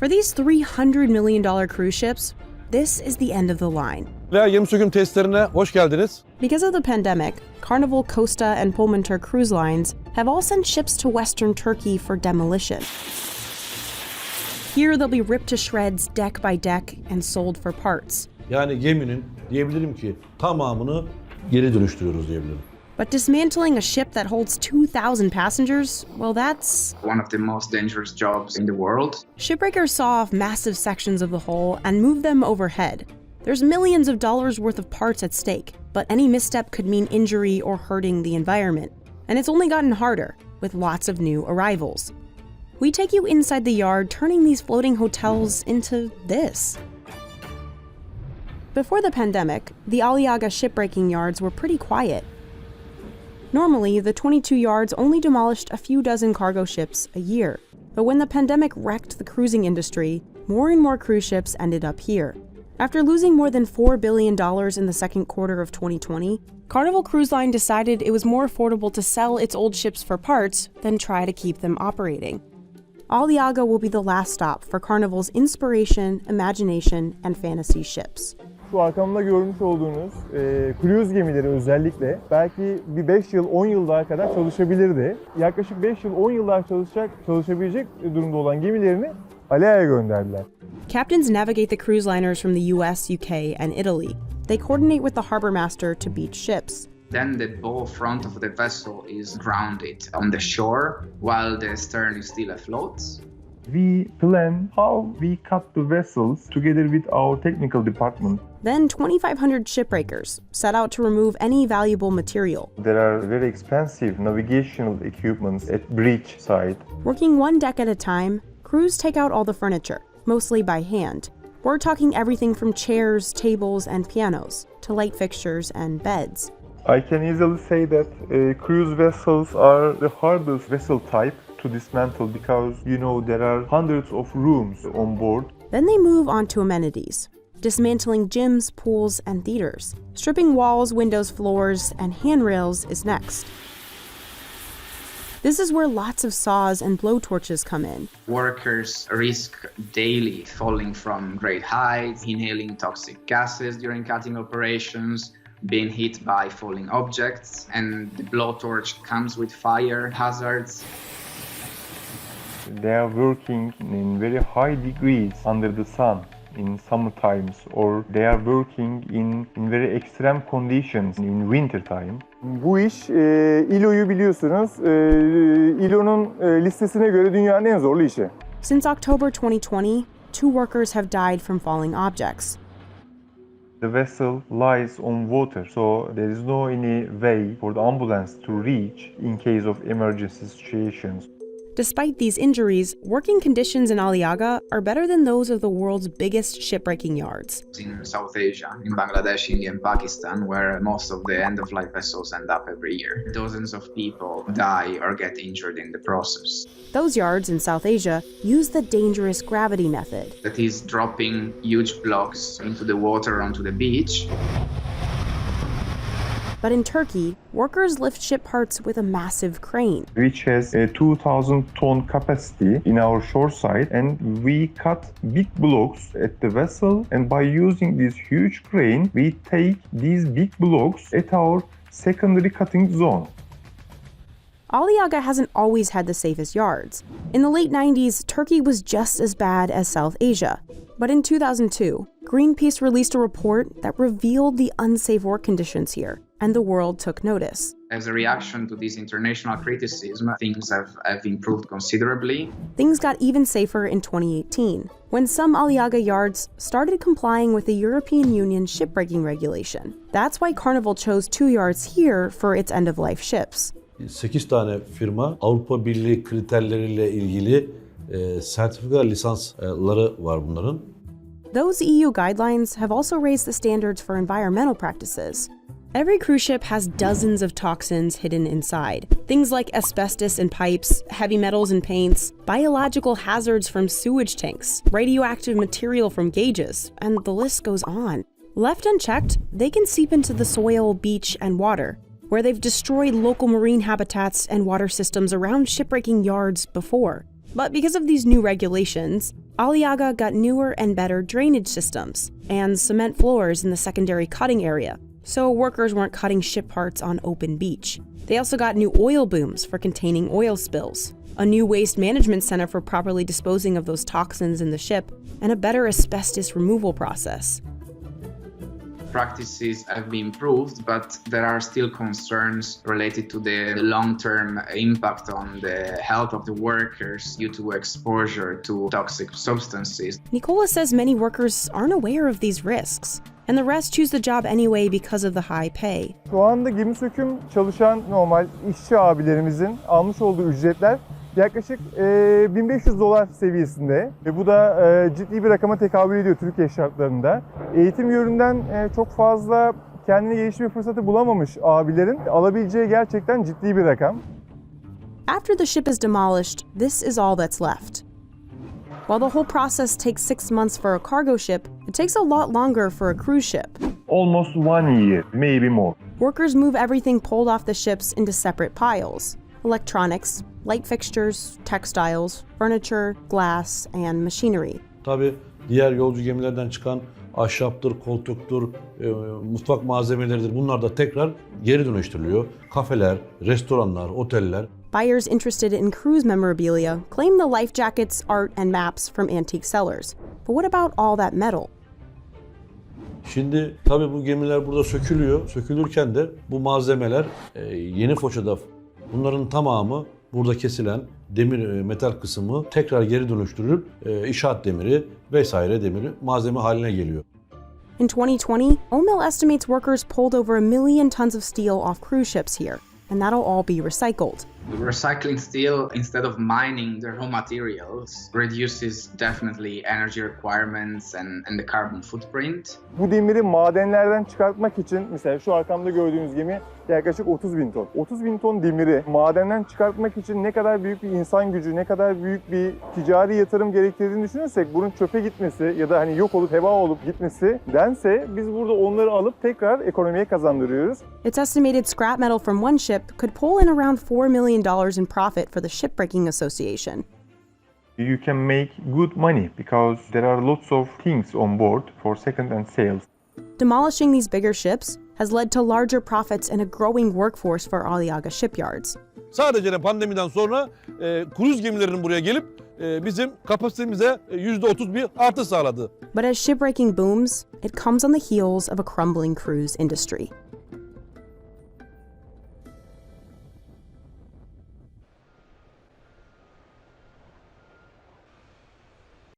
For these $300 million cruise ships, this is the end of the line. Yem söküm testlerine hoş geldiniz. Because of the pandemic, Carnival, Costa, and Pullmantur cruise lines have all sent ships to Western Turkey for demolition. Here they'll be ripped to shreds deck by deck and sold for parts. Yani geminin diyebilirim ki tamamını geri dönüştürüyoruz diyebilirim. But dismantling a ship that holds 2,000 passengers, well, that's one of the most dangerous jobs in the world. Shipbreakers saw off massive sections of the hull and moved them overhead. There's millions of dollars worth of parts at stake, but any misstep could mean injury or hurting the environment. And it's only gotten harder, with lots of new arrivals. We take you inside the yard, turning these floating hotels into this. Before the pandemic, the Aliaga shipbreaking yards were pretty quiet. Normally, the 22 yards only demolished a few dozen cargo ships a year. But when the pandemic wrecked the cruising industry, more and more cruise ships ended up here. After losing more than $4 billion in the second quarter of 2020, Carnival Cruise Line decided it was more affordable to sell its old ships for parts than try to keep them operating. Aliaga will be the last stop for Carnival's inspiration, imagination, and fantasy ships. Şu arkamda görmüş olduğunuz cruise gemileri özellikle belki bir 5 yıl, 10 yıl daha kadar çalışabilirdi. Yaklaşık 5 yıl, 10 yıl daha çalışabilecek durumda olan gemilerini Aliaga'ya gönderdiler. Captains navigate the cruise liners from the US, UK, and Italy. They coordinate with the harbor master to beach ships. Then the bow front of the vessel is grounded on the shore while the stern is still afloat. We plan how we cut the vessels together with our technical department. Then 2,500 shipbreakers set out to remove any valuable material. There are very expensive navigational equipments at bridge side. Working one deck at a time, crews take out all the furniture, mostly by hand. We're talking everything from chairs, tables, and pianos, to light fixtures and beds. I can easily say that cruise vessels are the hardest vessel type to dismantle because, there are hundreds of rooms on board. Then they move on to amenities, dismantling gyms, pools, and theaters. Stripping walls, windows, floors, and handrails is next. This is where lots of saws and blowtorches come in. Workers risk daily falling from great heights, inhaling toxic gases during cutting operations, being hit by falling objects, and the blowtorch comes with fire hazards. They are working in very high degrees under the sun in summer times, or they are working in very extreme conditions in winter time. Bu iş ILO'yu biliyorsunuz. ILO'nun listesine göre dünyanın en zorlu işi. Since October 2020, 2 workers have died from falling objects. The vessel lies on water, so there is no any way for the ambulance to reach in case of emergency situations. Despite these injuries, working conditions in Aliaga are better than those of the world's biggest shipbreaking yards. In South Asia, in Bangladesh, India, and Pakistan, where most of the end-of-life vessels end up every year, dozens of people die or get injured in the process. Those yards in South Asia use the dangerous gravity method. That is dropping huge blocks into the water onto the beach. But in Turkey, workers lift ship parts with a massive crane. Which has a 2,000-ton capacity in our shore side, and we cut big blocks at the vessel, and by using this huge crane, we take these big blocks at our secondary cutting zone. Aliaga hasn't always had the safest yards. In the late 90s, Turkey was just as bad as South Asia. But in 2002, Greenpeace released a report that revealed the unsafe work conditions here, and the world took notice. As a reaction to this international criticism, things have improved considerably. Things got even safer in 2018, when some Aliaga yards started complying with the European Union shipbreaking regulation. That's why Carnival chose 2 yards here for its end-of-life ships. 8 tane firma Avrupa Birliği kriterleriyle ilgili sertifika lisansları var bunların. Those EU guidelines have also raised the standards for environmental practices. Every cruise ship has dozens of toxins hidden inside. Things like asbestos in pipes, heavy metals in paints, biological hazards from sewage tanks, radioactive material from gauges, and the list goes on. Left unchecked, they can seep into the soil, beach, and water, where they've destroyed local marine habitats and water systems around shipbreaking yards before. But because of these new regulations, Aliaga got newer and better drainage systems and cement floors in the secondary cutting area, so workers weren't cutting ship parts on open beach. They also got new oil booms for containing oil spills, a new waste management center for properly disposing of those toxins in the ship, and a better asbestos removal process. Practices have been improved, but there are still concerns related to the long-term impact on the health of the workers due to exposure to toxic substances. Nicola says many workers aren't aware of these risks, and the rest choose the job anyway because of the high pay. Şu anda gemi söküm çalışan normal işçi abilerimizin almış olduğu ücretler yaklaşık $1500 seviyesinde ve bu da ciddi bir rakama tekabül ediyor Türkiye şartlarında. Eğitim yönünden çok fazla kendini geliştirme fırsatı bulamamış abilerin alabileceği gerçekten ciddi bir rakam. After the ship is demolished, this is all that's left. While the whole process takes 6 months for a cargo ship, it takes a lot longer for a cruise ship. Almost 1 year, maybe more. Workers move everything pulled off the ships into separate piles: electronics, light fixtures, textiles, furniture, glass, and machinery. Tabii diğer yolcu gemilerden çıkan ahşaptır, koltuktur, mutfak malzemeleridir. Bunlar da tekrar geri dönüştürülüyor. Kafeler, restoranlar, oteller. Buyers interested in cruise memorabilia claim the life jackets, art, and maps from antique sellers. But what about all that metal? Şimdi tabii bu gemiler burada sökülüyor. Sökülürken de bu malzemeler Yeni Foça'da bunların tamamı burada kesilen demir metal kısmı tekrar geri dönüştürülüp inşaat demiri vesaire demiri malzeme haline geliyor. In 2020, OMIL estimates workers pulled over 1 million tons of steel off cruise ships here, and that'll all be recycled. Recycling steel instead of mining the raw materials reduces definitely energy requirements and the carbon footprint. Bu demiri madenlerden çıkartmak için mesela şu arkamda gördüğünüz gemi yaklaşık 30.000 ton. 30.000 ton demiri madenden çıkartmak için ne kadar büyük bir insan gücü, ne kadar büyük bir ticari yatırım gerektirdiğini düşünürsek bunun çöpe gitmesi ya da hani yok olup heba olup gitmesi dense biz burada onları alıp tekrar ekonomiye kazandırıyoruz. It's estimated scrap metal from one ship could pull in around $4 million in profit for the Shipbreaking Association. You can make good money because there are lots of things on board for second-hand sales. Demolishing these bigger ships has led to larger profits and a growing workforce for Aliaga shipyards. Sadece de pandemiden sonra kruz gemilerinin buraya gelip bizim kapasitemize %30 bir artış sağladı. But as shipbreaking booms, it comes on the heels of a crumbling cruise industry.